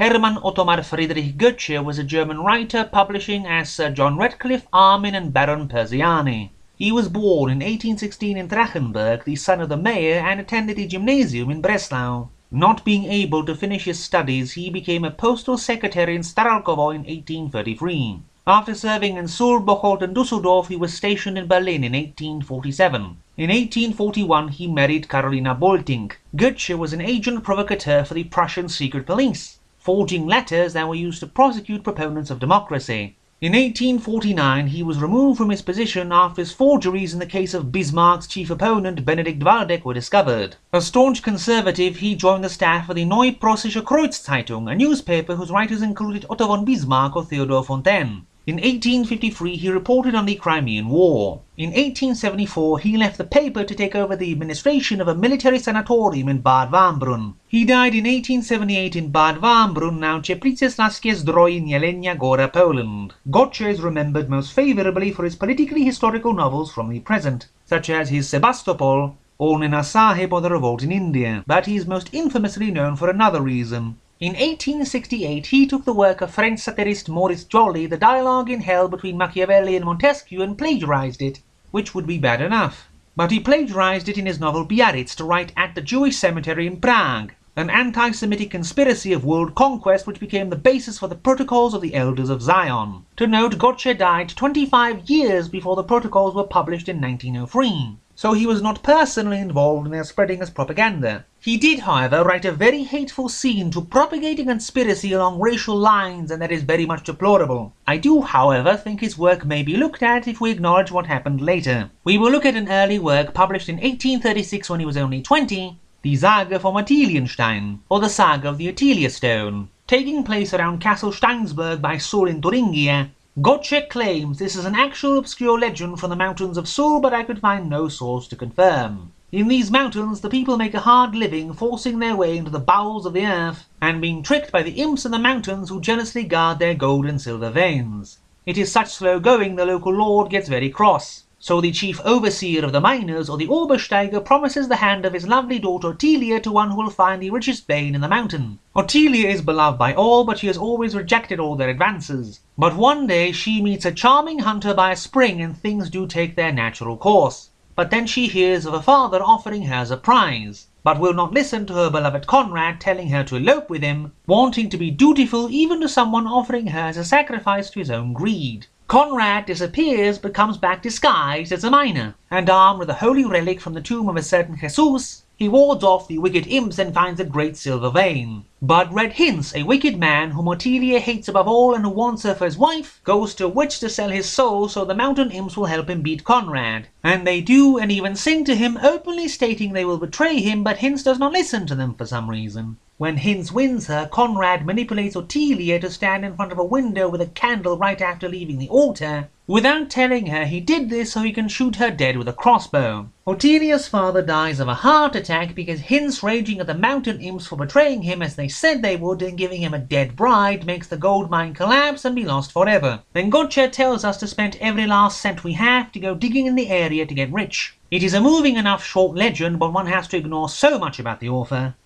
Hermann Ottomar Friedrich Goedsche was a German writer publishing as Sir John Redcliffe, Armin and Baron Persiani. He was born in 1816 in Drachenberg, the son of the mayor, and attended a gymnasium in Breslau. Not being able to finish his studies, he became a postal secretary in Staralkovo in 1833. After serving in Suhl, Bocholt and Dusseldorf, he was stationed in Berlin in 1847. In 1841 he married Carolina Bolting. Goedsche was an agent provocateur for the Prussian Secret Police, forging letters that were used to prosecute proponents of democracy. In 1849 he was removed from his position after his forgeries in the case of Bismarck's chief opponent Benedikt Waldeck were discovered. A staunch conservative, he joined the staff of the Neue Preußische Kreuzzeitung, a newspaper whose writers included Otto von Bismarck or Theodor Fontaine. In 1853 he reported on the Crimean War. In 1874 he left the paper to take over the administration of a military sanatorium in Bad Warmbrunn. He died in 1878 in Bad Warmbrunn, now Czepliceslaskie Zdrój in Jelenia Góra, Poland. Goedsche is remembered most favourably for his politically historical novels from the present, such as his Sebastopol or Nana Sahib or the Revolt in India, but he is most infamously known for another reason. In 1868 he took the work of French satirist Maurice Joly, The Dialogue in Hell between Machiavelli and Montesquieu, and plagiarized it, which would be bad enough. But he plagiarized it in his novel Biarritz to write At the Jewish Cemetery in Prague, an anti-Semitic conspiracy of world conquest which became the basis for the Protocols of the Elders of Zion. To note, Goedsche died 25 years before the Protocols were published in 1903. So he was not personally involved in their spreading as propaganda. He did, however, write a very hateful scene to propagate a conspiracy along racial lines, and that is very much deplorable. I do, however, think his work may be looked at if we acknowledge what happened later. We will look at an early work published in 1836 when he was only 20, the Saga from Ottilien-Stone, or the Saga of the Ottilien-Stone, taking place around Castle Steinsberg by Suhl in Thuringia. Goedsche claims this is an actual obscure legend from the mountains of Suhl, but I could find no source to confirm. In these mountains, the people make a hard living, forcing their way into the bowels of the earth, and being tricked by the imps in the mountains who jealously guard their gold and silver veins. It is such slow going the local lord gets very cross. So the chief overseer of the miners, or the Obersteiger, promises the hand of his lovely daughter Ottilia to one who will find the richest vein in the mountain. Ottilia is beloved by all, but she has always rejected all their advances. But one day she meets a charming hunter by a spring, and things do take their natural course. But then she hears of her father offering her as a prize, but will not listen to her beloved Conrad telling her to elope with him, wanting to be dutiful even to someone offering her as a sacrifice to his own greed. Conrad disappears but comes back disguised as a miner, and armed with a holy relic from the tomb of a certain Jesus, he wards off the wicked imps and finds a great silver vein. But Red Hinz, a wicked man whom Ottilia hates above all and who wants her for his wife, goes to a witch to sell his soul so the mountain imps will help him beat Conrad. And they do, and even sing to him, openly stating they will betray him, but Hinz does not listen to them for some reason. When Hinz wins her, Conrad manipulates Ottilia to stand in front of a window with a candle right after leaving the altar, without telling her he did this so he can shoot her dead with a crossbow. Ottilia's father dies of a heart attack because Hinz raging at the mountain imps for betraying him as they said they would and giving him a dead bride makes the gold mine collapse and be lost forever. Then Goedsche tells us to spend every last cent we have to go digging in the area to get rich. It is a moving enough short legend, but one has to ignore so much about the author.